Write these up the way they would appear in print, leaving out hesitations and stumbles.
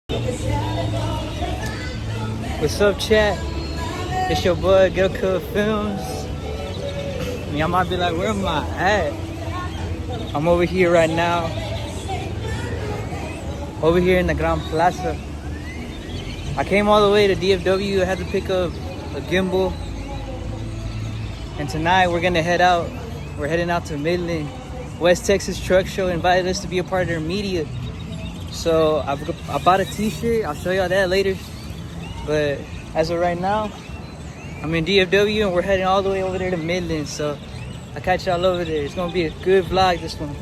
What's up, chat? It's your boy, Get Cool Films. Y'all might be like, where am I at? I'm over here right now. Over here in the Gran Plaza. I came all the way to DFW. I had to pick up a gimbal. And tonight we're gonna head out. We're heading out to Midland. West Texas Truck Show invited us to be a part of their media. So I bought a t-shirt. I'll show y'all that later. But as of right now, I'm in DFW and we're heading all the way over there to Midland. So I'll catch y'all over there. It's gonna be a good vlog, this one.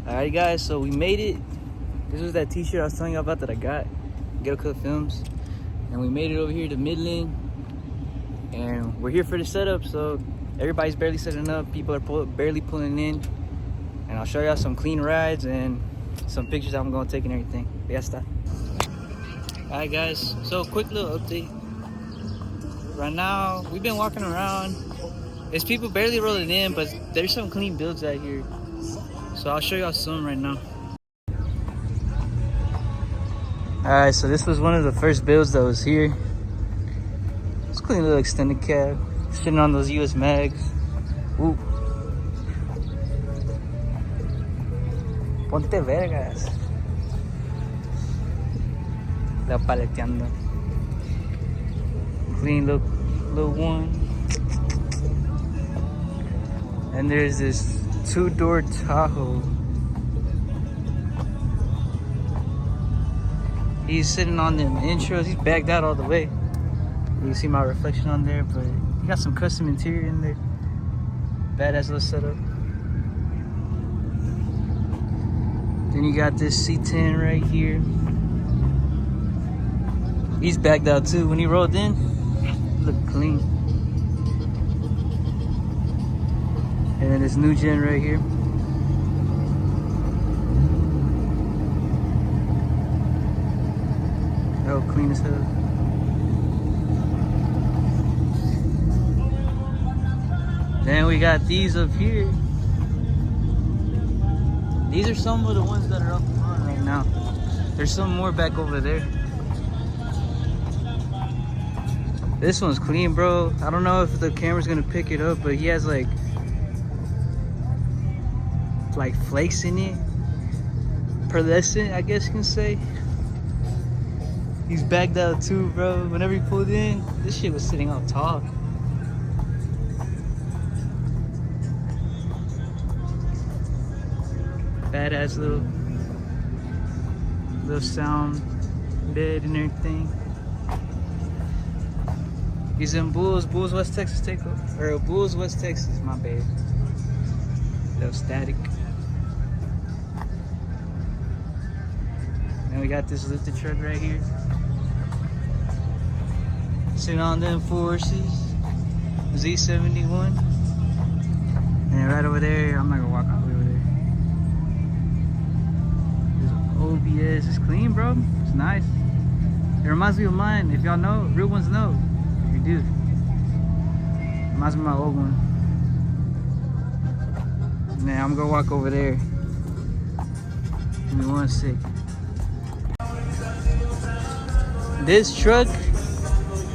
Alright guys, so we made it. This was that t-shirt I was telling you about that I got. Get Cool Films. And we made it over here to Midland. And we're here for the setup, so everybody's barely setting up. People are barely pulling in. And I'll show y'all some clean rides and some pictures I'm gonna take and everything. Ya está. Alright guys, so quick little update. Right now, we've been walking around. There's people barely rolling in, but there's some clean builds out here. So I'll show y'all some right now. Alright, so this was one of the first builds that was here. It's a clean little extended cab. Sitting on those US mags. Ooh. Ponte vergas. La paleteando. Clean little one. And there's this two-door Tahoe. He's sitting on them intros. He's backed out all the way. You can see my reflection on there, but he got some custom interior in there. Badass little setup. Then you got this C10 right here. He's backed out too. When he rolled in, looked clean. And then this new gen right here. Oh, clean as hell. Then we got these up here. These are some of the ones that are up front right now. There's some more back over there. This one's clean, bro. I don't know if the camera's gonna pick it up, but he has like flakes in it. Pearlescent, I guess you can say. He's backed out too, bro. Whenever he pulled in, this shit was sitting up tall. Badass little sound bed and everything. He's in Bulls West Texas takeover, or Bulls West Texas, my bad. Little static. And we got this lifted truck right here. Sitting on them forces. Z71. And right over there, I'm not gonna walk all the way over there. There's OBS. It's clean, bro. It's nice. It reminds me of mine. If y'all know, real ones know. If you do. Reminds me of my old one. Now I'm gonna walk over there. Give me 1 sec. This truck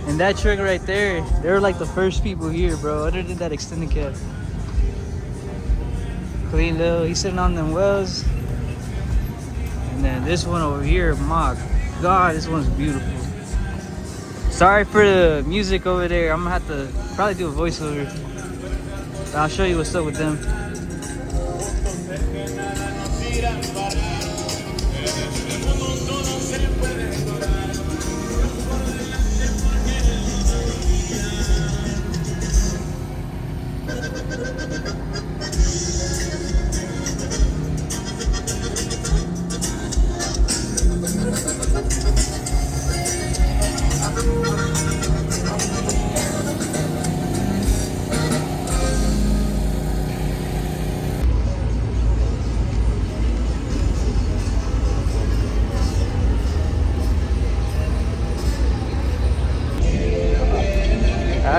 and that truck right there, they were like the first people here, bro. Other than that extended cab. Clean little, he's sitting on them wells. And then this one over here, my God, this one's beautiful. Sorry for the music over there. I'm gonna have to probably do a voiceover. But I'll show you what's up with them.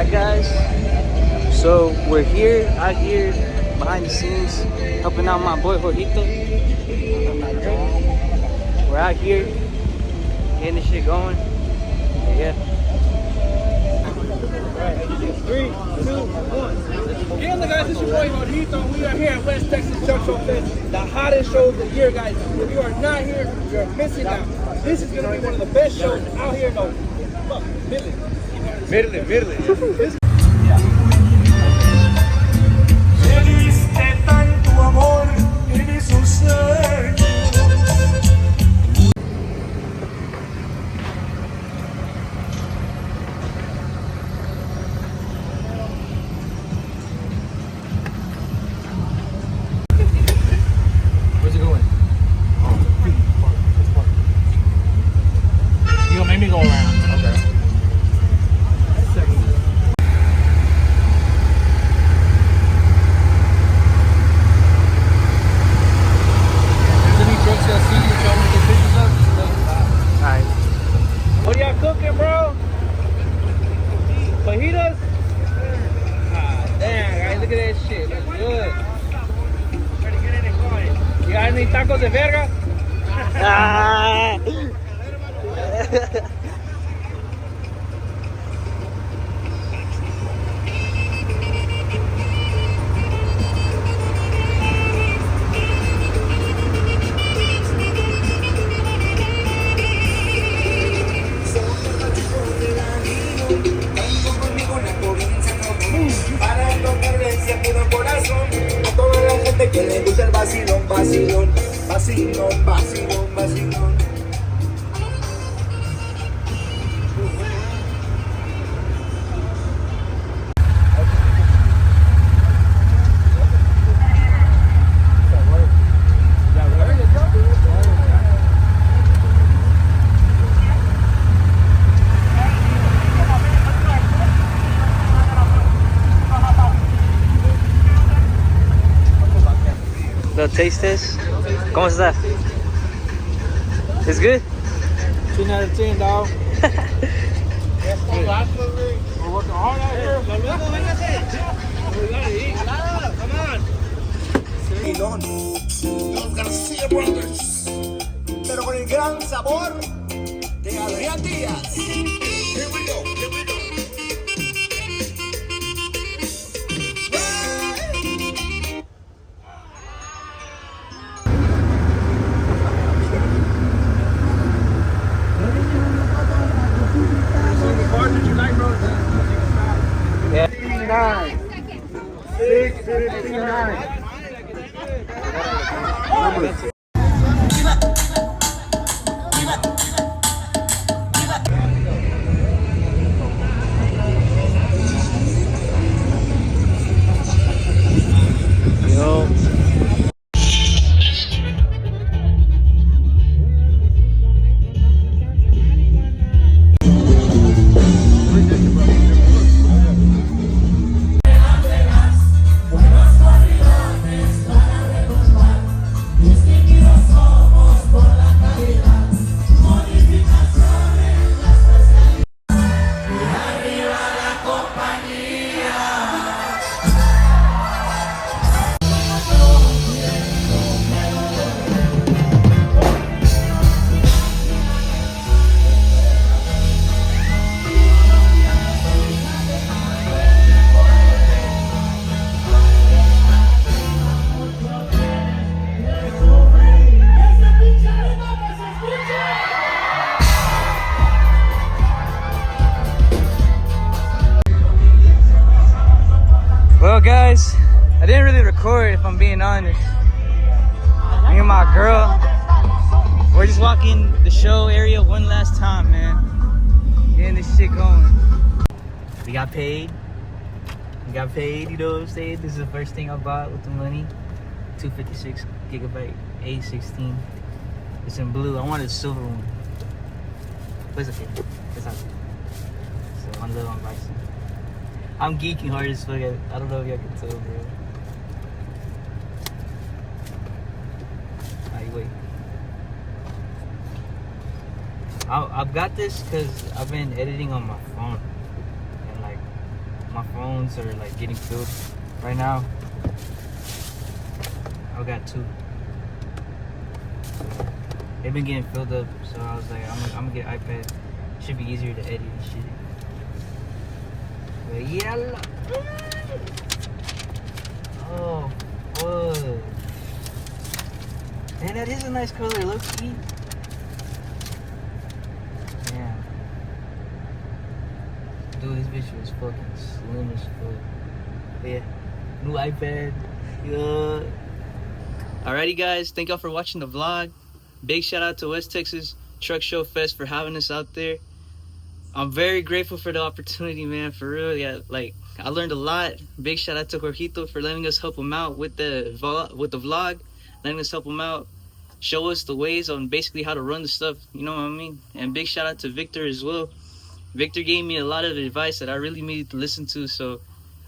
Alright guys, so we're here, out here, behind the scenes, helping out my boy Jorgito. We're out here, getting this shit going. Yeah. 3, 2, 1. Again, guys, this is your boy Jorgito. We are here at West Texas Truck Show Fest, the hottest show of the year, guys. If you are not here, you're missing out. This is going to be one of the best shows out here in the Midland. This Le diste tanto amor en esos años. Where's it going? You gonna make me go around? Okay. Alright. What y'all cooking, bro? Fajitas? Ah, damn, guys, look at that shit. Looks good. You got any tacos de verga? Ah. Para tocarle ese puro corazón a toda la gente que le gusta el vacilón, vacilón, vacilón, vacilón, vacilón. The taste test. ¿Cómo está? It's good? 10 out of 10, dog. We're working hard out here. We gotta eat. Come on. Los García Brothers, pero con el gran sabor de Adrián Díaz. Here we go, here we go. Yeah. 6:59. Yo. Well guys, I didn't really record if I'm being honest. Me and my girl, we're just walking the show area one last time, man. Getting this shit going. We got paid. You know what I'm saying? This is the first thing I bought with the money. 256 gigabyte A16. It's in blue. I wanted a silver one. But it's okay. It's not. So one little unboxing. I'm geeking hard as fuck. I don't know if y'all can tell, bro. Alright, wait. I've got this because I've been editing on my phone. And like, my phones are like getting filled right now. I got 2. They've been getting filled up, so I was like, I'm gonna get an iPad. Should be easier to edit and shit. But yeah. Oh, whoa. Man, that is a nice color, low-key. Yeah. Dude, this bitch was fucking slim as fuck. Yeah. New iPad. Yeah. Alrighty, guys. Thank y'all for watching the vlog. Big shout out to West Texas Truck Show Fest for having us out there. I'm very grateful for the opportunity, man, for real. Yeah, like, I learned a lot. Big shout out to Jorgito for letting us help him out with the vlog, letting us help him out, show us the ways on basically how to run the stuff, you know what I mean? And big shout out to Victor as well. Victor gave me a lot of advice that I really needed to listen to, so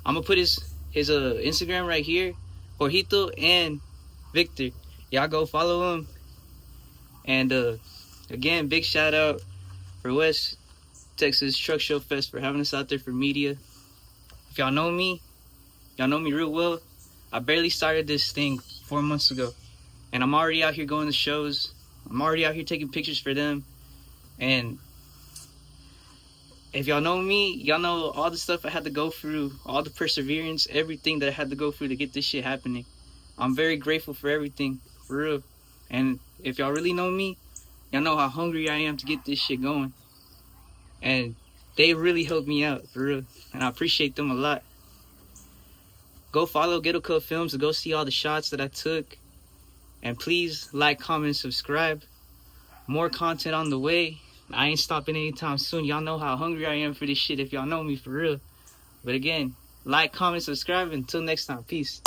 I'm gonna put his Instagram right here, Jorgito and Victor. Y'all go follow him. And again, big shout out for West Texas Truck Show Fest for having us out there for media. If y'all know me real well. I barely started this thing 4 months ago, and I'm already out here going to shows. I'm already out here taking pictures for them. And if y'all know me, y'all know all the stuff I had to go through, all the perseverance, everything that I had to go through to get this shit happening. I'm very grateful for everything, for real. And if y'all really know me, y'all know how hungry I am to get this shit going. And they really helped me out, for real. And I appreciate them a lot. Go follow Ghetto Cut Films to go see all the shots that I took. And please like, comment, subscribe. More content on the way. I ain't stopping anytime soon. Y'all know how hungry I am for this shit if y'all know me, for real. But again, like, comment, subscribe. Until next time, peace.